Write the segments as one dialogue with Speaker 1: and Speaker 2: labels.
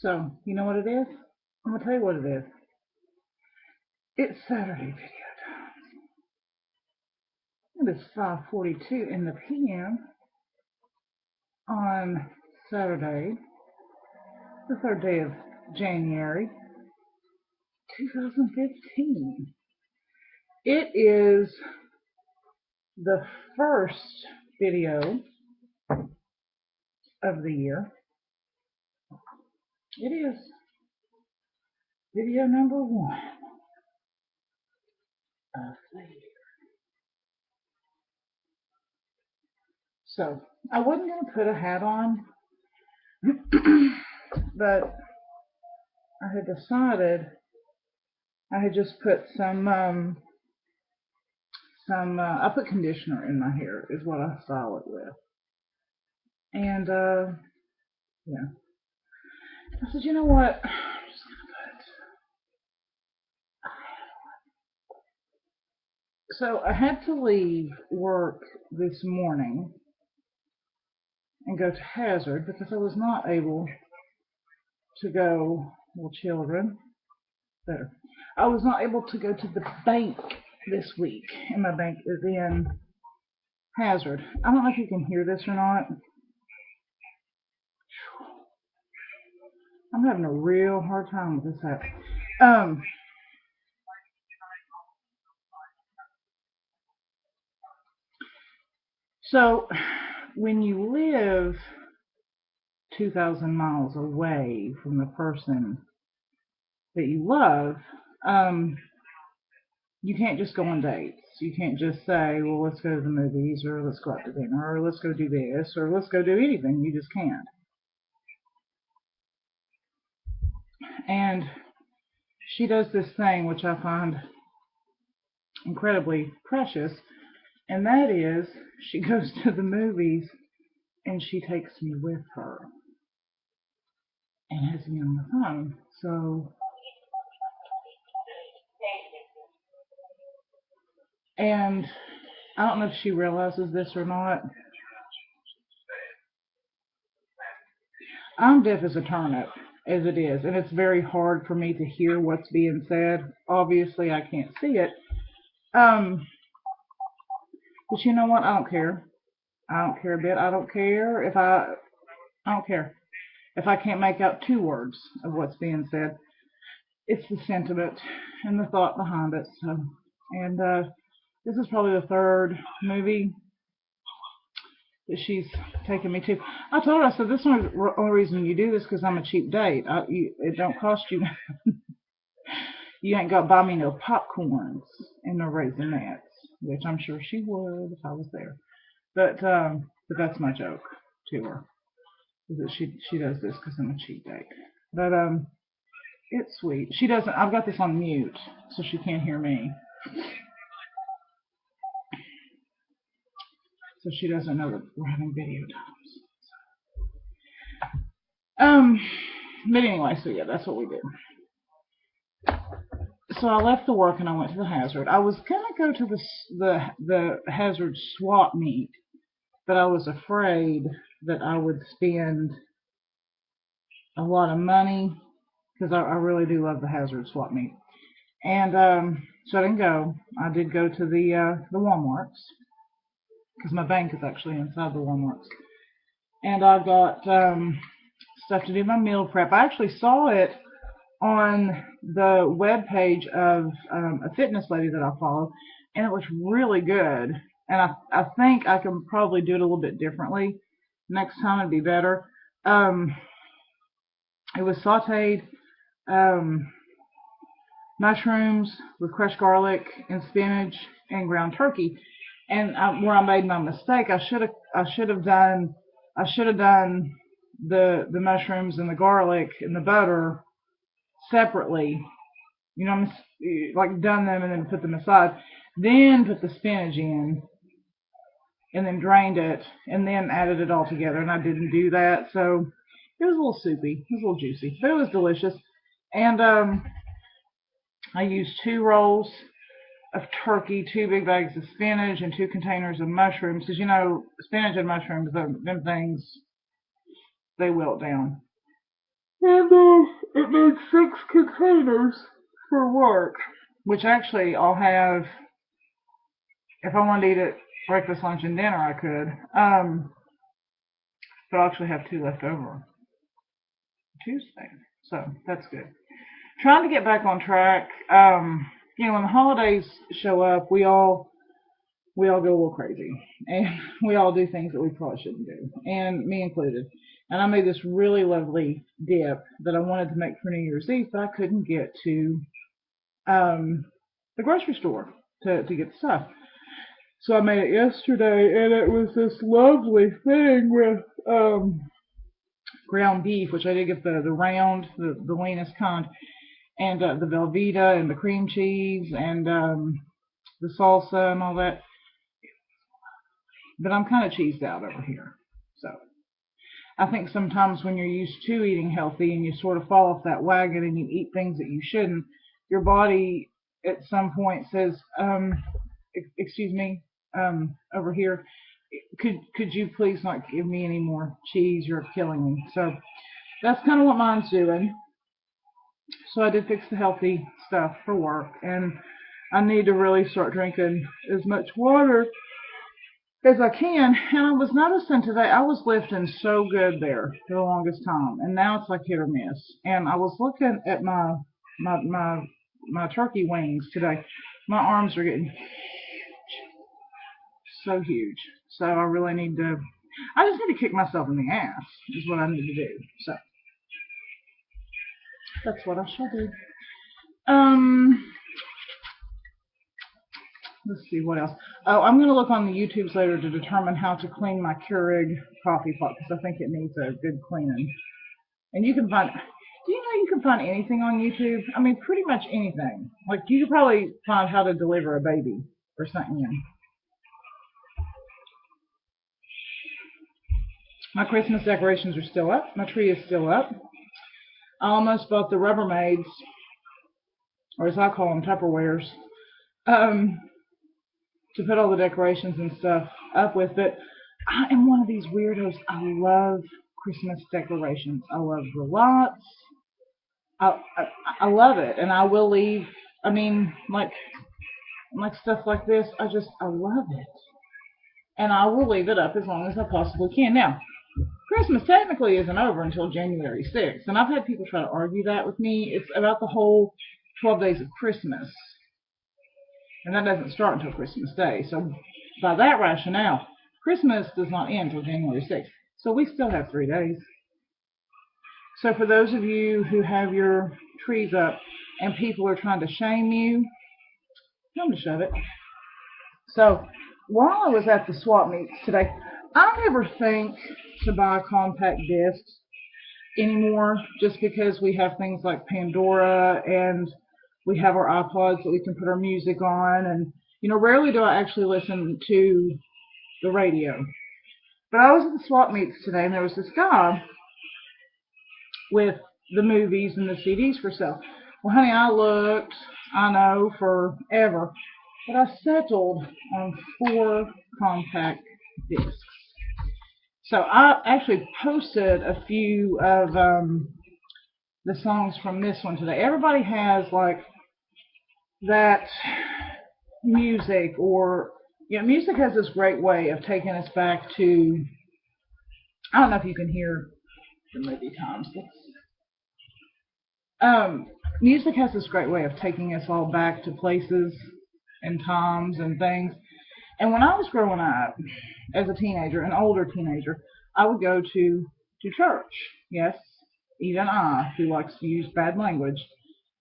Speaker 1: So, you know what it is? I'm going to tell you what it is. It's Saturday video time. It is 5:42 in the PM on Saturday, the third day of January, 2015. It is the first video of the year. It is video number 1 of the year. So, I wasn't going to put a hat on, but I had decided I had just put I put conditioner in my hair is what I style it with. And yeah. I said, you know what? I'm just gonna put. So I had to leave work this morning and go to Hazard because I was not able to go. Well, children, better. I was not able to go to the bank this week, and my bank is in Hazard. I don't know if you can hear this or not. I'm having a real hard time with this app. So when you live 2,000 miles away from the person that you love, you can't just go on dates. You can't just say, well, let's go to the movies, or let's go out to dinner, or let's go do this, or let's go do anything. You just can't. And she does this thing which I find incredibly precious, and that is she goes to the movies and she takes me with her and has me on the phone. So, and I don't know if she realizes this or not. I'm deaf as a turnip, as it is, and it's very hard for me to hear what's being said. Obviously, I can't see it. But you know what? I don't care. I don't care a bit. I don't care if I don't care if I can't make out 2 words of what's being said. It's the sentiment and the thought behind it. So, and this is probably the 3rd movie that she's taken me to. I told her, I said, this is the only reason you do this because I'm a cheap date. It don't cost you. You ain't got to buy me no popcorns and no Raisinets, which I'm sure she would if I was there. But that's my joke to her, is that she does this because I'm a cheap date. But it's sweet. She doesn't. I've got this on mute, so she can't hear me. So she doesn't know that we're having video times. But anyway, so yeah, that's what we did. So I left the work and I went to the Hazard. I was gonna go to the Hazard swap meet, but I was afraid that I would spend a lot of money because I really do love the Hazard swap meet. And so I didn't go. I did go to the Walmarts because my bank is actually inside the Walmarts. And I got stuff to do my meal prep. I actually saw it on the web page of a fitness lady that I follow, and it was really good. And I think I can probably do it a little bit differently. Next time it'd be better. It was sauteed mushrooms with crushed garlic and spinach and ground turkey. And where I made my mistake, I should have done the mushrooms and the garlic and the butter separately. You know, like done them and then put them aside. Then put the spinach in and then drained it and then added it all together. And I didn't do that, so it was a little soupy. It was a little juicy, but it was delicious. And I used 2 rolls of turkey, 2 big bags of spinach, and 2 containers of mushrooms. Because you know, spinach and mushrooms, them things, they wilt down. And it made 6 containers for work, which actually I'll have, if I wanted to eat it breakfast, lunch, and dinner, I could. But I'll actually have 2 left over Tuesday, so that's good. Trying to get back on track. When the holidays show up, we all go a little crazy, and we all do things that we probably shouldn't do, and me included. And I made this really lovely dip that I wanted to make for New Year's Eve, but I couldn't get to um, the grocery store to get the stuff. So I made it yesterday, and it was this lovely thing with ground beef, which I did get the round, the leanest kind, and the Velveeta and the cream cheese and the salsa and all that. But I'm kind of cheesed out over here. So I think sometimes when you're used to eating healthy and you sort of fall off that wagon and you eat things that you shouldn't, your body at some point says, excuse me, over here, could you please not give me any more cheese? You're killing me. So that's kind of what mine's doing. So I did fix the healthy stuff for work, and I need to really start drinking as much water as I can. And I was noticing today I was lifting so good there for the longest time, and now it's like hit or miss. And I was looking at my my my turkey wings today. My arms are getting so huge. So I really need to. I just need to kick myself in the ass. Is what I need to do. So that's what I shall do. Um, let's see what else. Oh, I'm going to look on the YouTubes later to determine how to clean my Keurig coffee pot because I think it needs a good cleaning. And you can find. Do you know you can find anything on YouTube? I mean, pretty much anything. Like you could probably find how to deliver a baby or something. My Christmas decorations are still up. My tree is still up. I almost bought the Rubbermaids, or as I call them, Tupperwares, um, to put all the decorations and stuff up with. But I am one of these weirdos. I love Christmas decorations. I love the lots. I love it, and I will leave. I mean, like stuff like this. I love it, and I will leave it up as long as I possibly can. Now, Christmas technically isn't over until January 6th, and I've had people try to argue that with me. It's about the whole 12 days of Christmas, and that doesn't start until Christmas Day. So, by that rationale, Christmas does not end until January 6th. So, we still have 3 days. So, for those of you who have your trees up and people are trying to shame you, come to shove it. So, while I was at the swap meets today, I never think to buy compact discs anymore just because we have things like Pandora and we have our iPods that we can put our music on. And, rarely do I actually listen to the radio. But I was at the swap meets today and there was this guy with the movies and the CDs for sale. Well, honey, I looked, I know, forever, but I settled on 4 compact discs. So I actually posted a few of the songs from this one today. Everybody has like that music, or music has this great way of taking us back to. I don't know if you can hear the movie times. Music has this great way of taking us all back to places and times and things. And when I was growing up as a teenager, an older teenager, I would go to church. Yes, even I, who likes to use bad language,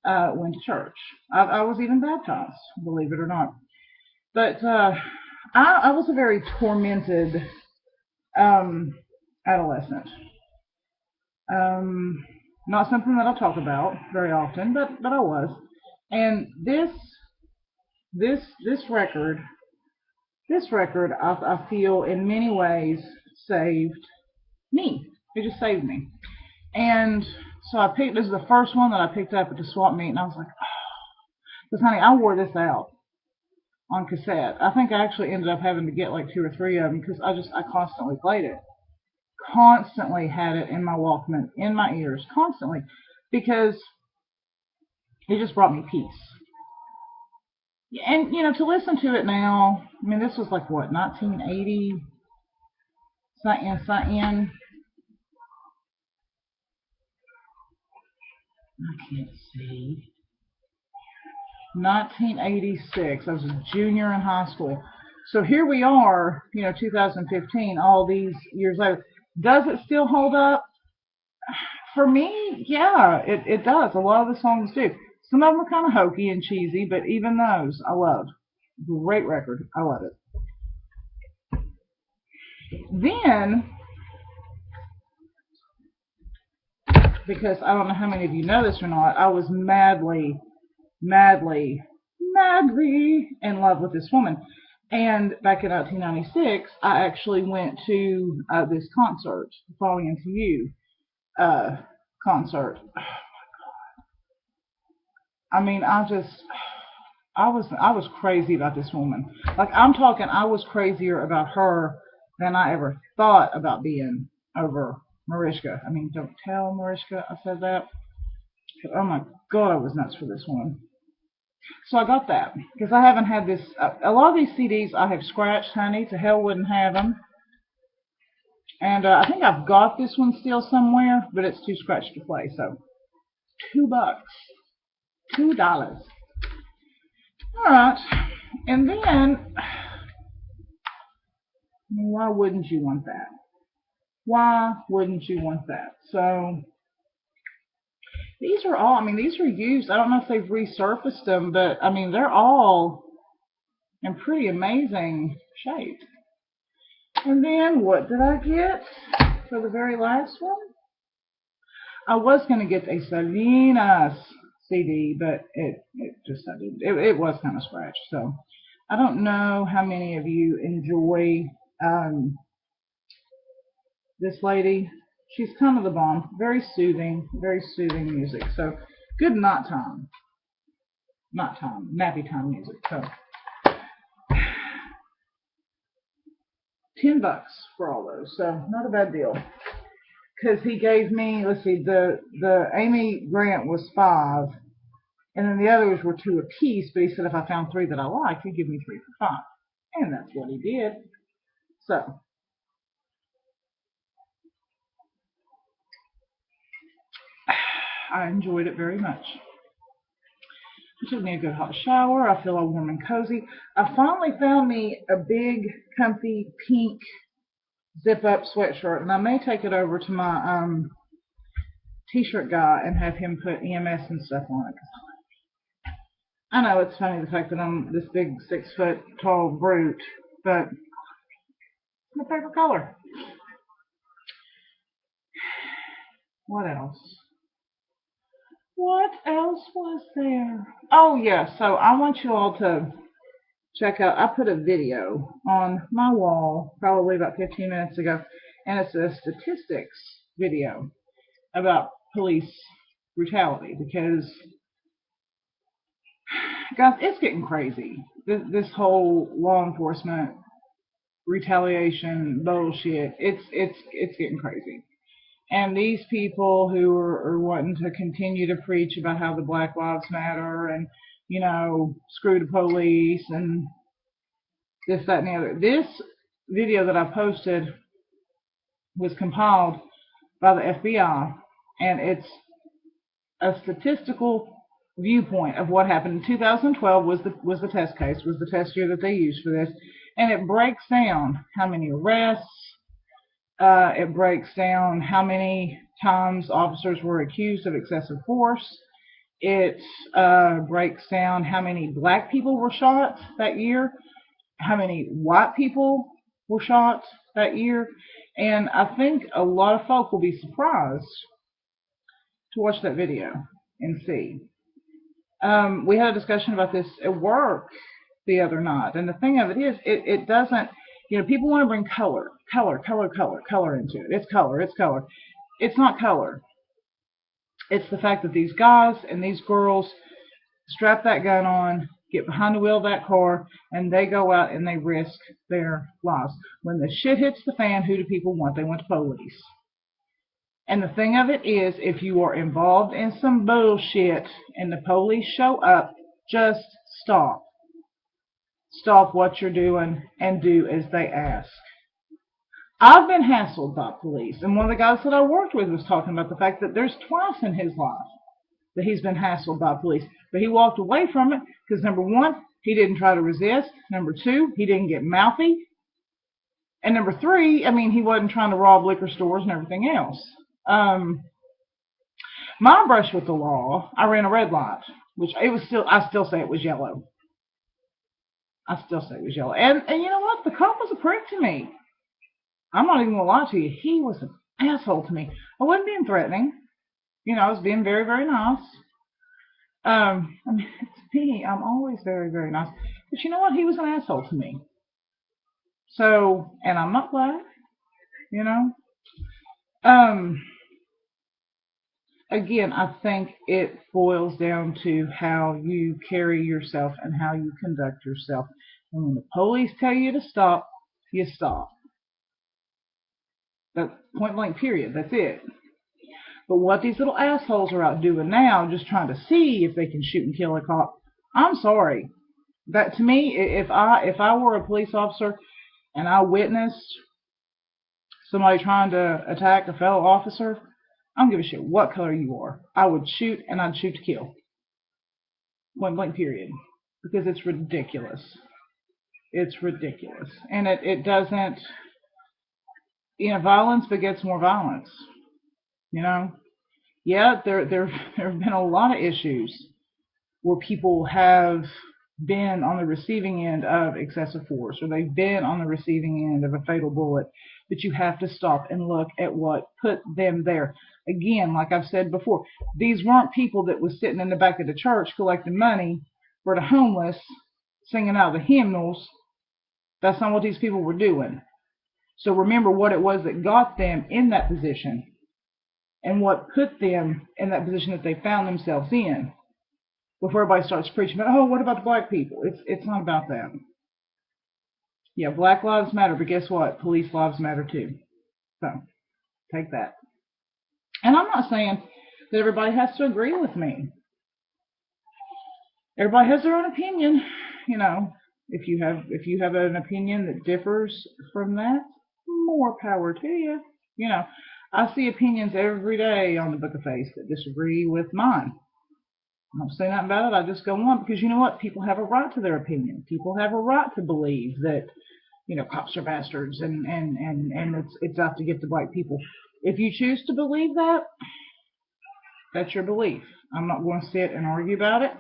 Speaker 1: went to church. I was even baptized, believe it or not. But I was a very tormented um, adolescent. Um, Not something that I talk about very often, but I was. And this record, I feel in many ways saved me. It just saved me. And so this is the first one that I picked up at the swap meet, and I was like, oh, because honey, I wore this out on cassette. I think I actually ended up having to get like 2 or 3 of them because I constantly played it. constantly had it in my Walkman, in my ears, constantly, because it just brought me peace. And, to listen to it now, I mean, this was like, what, 1980? Something. I can't see. 1986. I was a junior in high school. So here we are, 2015, all these years later. Does it still hold up? For me, yeah, it does. A lot of the songs do. Some of them are kind of hokey and cheesy, but even those I love. Great record. I love it. Then, because I don't know how many of you know this or not, I was madly, madly, madly in love with this woman. And back in 1996, I actually went to this concert, Falling Into You concert. I mean, I was crazy about this woman. Like, I'm talking, I was crazier about her than I ever thought about being over Mariska. I mean, don't tell Mariska I said that. But, oh my God, I was nuts for this woman. So I got that because I haven't had this. A lot of these CDs I have scratched, honey. To hell wouldn't have them. And I think I've got this one still somewhere, but it's too scratched to play. So $2, $2. All right, and then why wouldn't you want that? Why wouldn't you want that? So these are all. I mean, these are used. I don't know if they've resurfaced them, but I mean, they're all in pretty amazing shape. And then what did I get for the very last one? I was going to get a Salinas CD, but it was kind of scratched. So I don't know how many of you enjoy this lady. She's kind of the bomb. Very soothing music. So good nappy time music. So $10 for all those. So not a bad deal. Because he gave me, let's see, the Amy Grant was 5, and then the others were 2 apiece. But he said if I found 3 that I liked, he'd give me 3 for 5, and that's what he did. So I enjoyed it very much. It took me a good hot shower. I feel all warm and cozy. I finally found me a big, comfy, pink zip-up sweatshirt, and I may take it over to my t-shirt guy and have him put EMS and stuff on it. I know it's funny the fact that I'm this big 6-foot tall brute, but it's my favorite color. What else? What else was there? Oh yeah, so I want you all to check out. I put a video on my wall probably about 15 minutes ago, and it's a statistics video about police brutality, because guys, it's getting crazy. This whole law enforcement retaliation bullshit, it's getting crazy. And these people who are wanting to continue to preach about how the Black Lives Matter and, screw the police and this, that, and the other. This video that I posted was compiled by the FBI, and it's a statistical viewpoint of what happened. In 2012 was the test case, was the test year that they used for this, and it breaks down how many arrests. It breaks down how many times officers were accused of excessive force. It breaks down how many black people were shot that year, how many white people were shot that year. And I think a lot of folk will be surprised to watch that video and see. We had a discussion about this at work the other night, and the thing of it is, it doesn't. People want to bring color into it. It's color. It's not color. It's the fact that these guys and these girls strap that gun on, get behind the wheel of that car, and they go out and they risk their lives. When the shit hits the fan, who do people want? They want the police. And the thing of it is, if you are involved in some bullshit and the police show up, just stop. Stop what you're doing and do as they ask. I've been hassled by police, and one of the guys that I worked with was talking about the fact that there's twice in his life that he's been hassled by police. But he walked away from it because, number one, he didn't try to resist. Number two, he didn't get mouthy. And number three, I mean, he wasn't trying to rob liquor stores and everything else. My brush with the law, I ran a red light, which I still say it was yellow. I still say it was yellow. And you know what? The cop was a prick to me. I'm not even going to lie to you. He was an asshole to me. I wasn't being threatening. You know, I was being very, very nice. I mean, it's me. I'm always very, very nice. But you know what? He was an asshole to me. So, and I'm not black, you know. Again, I think it boils down to how you carry yourself and how you conduct yourself. And when the police tell you to stop, you stop. That's point blank, period. That's it. But what these little assholes are out doing now, just trying to see if they can shoot and kill a cop, I'm sorry. That, to me, if I were a police officer and I witnessed somebody trying to attack a fellow officer, I don't give a shit what color you are. I would shoot, and I'd shoot to kill. Point blank, period. Because it's ridiculous. It's ridiculous. And it doesn't, you know, violence begets more violence. You know? Yeah, there have been a lot of issues where people have been on the receiving end of excessive force, or they've been on the receiving end of a fatal bullet, but you have to stop and look at what put them there. Again, like I've said before, these weren't people that was sitting in the back of the church collecting money for the homeless, singing out the hymnals. That's not what these people were doing. So remember what it was that got them in that position and what put them in that position that they found themselves in. Before everybody starts preaching about, oh, what about the black people? It's not about that. Yeah, black lives matter, but guess what? Police lives matter too. So, take that. And I'm not saying that everybody has to agree with me. Everybody has their own opinion. You know, if you have an opinion that differs from that, more power to you. You know, I see opinions every day on the Book of Face that disagree with mine. I don't say nothing about it. I just go on because you know what? People have a right to their opinion. People have a right to believe that, you know, cops are bastards and it's out to get the white people. If you choose to believe that, that's your belief. I'm not going to sit and argue about it.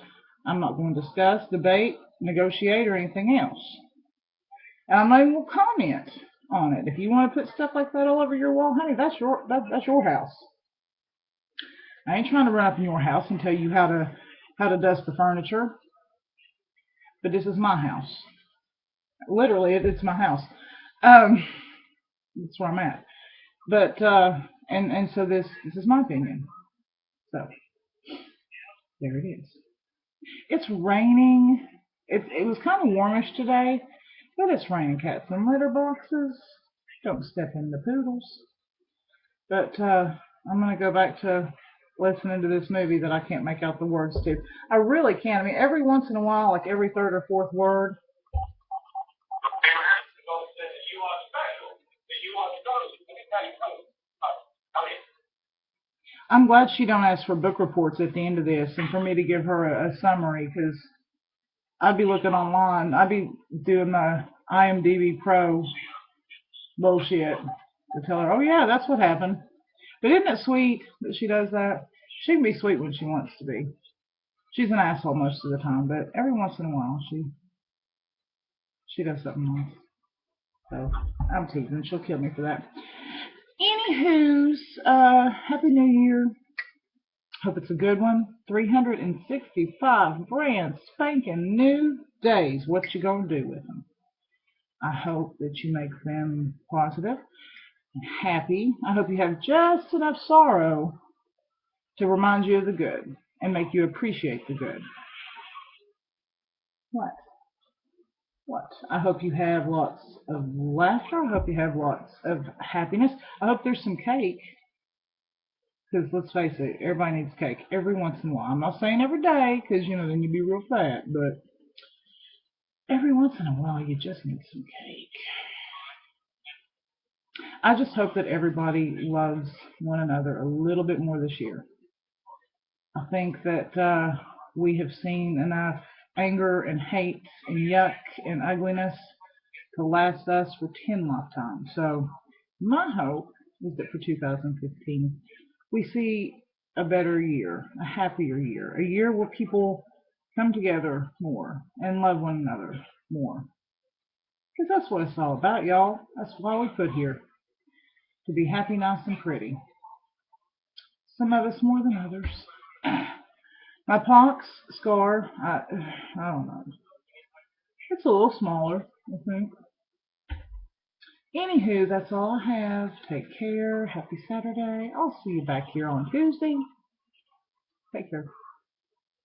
Speaker 1: I'm not going to discuss, debate, negotiate, or anything else. And I'm not even going to comment on it. If you want to put stuff like that all over your wall, honey, that's your house. I ain't trying to run up in your house and tell you how to dust the furniture. But this is my house. Literally, it's my house. That's where I'm at. But and so this is my opinion. So there it is. It's raining. It was kind of warmish today, but it's raining. Cats and litter boxes. Don't step in the poodles. But I'm gonna go back to listening to this movie that I can't make out the words to. I really can't. I mean, every once in a while, like every third or fourth word. I'm glad she don't ask for book reports at the end of this and for me to give her a summary, because I'd be looking online. I'd be doing my IMDb Pro bullshit to tell her, oh yeah, that's what happened. But isn't it sweet that she does that? She can be sweet when she wants to be. She's an asshole most of the time, but every once in a while she does something nice. So I'm teasing. She'll kill me for that. Anywho's, Happy New Year. Hope it's a good one. 365 brand spanking new days. What you gonna do with them? I hope that you make them positive and happy. I hope you have just enough sorrow to remind you of the good and make you appreciate the good. What? What? I hope you have lots of laughter. I hope you have lots of happiness. I hope there's some cake. Because let's face it, everybody needs cake every once in a while. I'm not saying every day, because then you'd be real fat. But every once in a while, you just need some cake. I just hope that everybody loves one another a little bit more this year. I think that we have seen enough anger and hate and yuck and ugliness to last us for 10 lifetimes. So my hope is that for 2015, we see a better year, a happier year, a year where people come together more and love one another more. Because that's what it's all about, y'all. That's why we put here, to be happy, nice, and pretty. Some of us more than others. My pox scar, I don't know. It's a little smaller, I think. Anywho, that's all I have. Take care. Happy Saturday. I'll see you back here on Tuesday. Take care.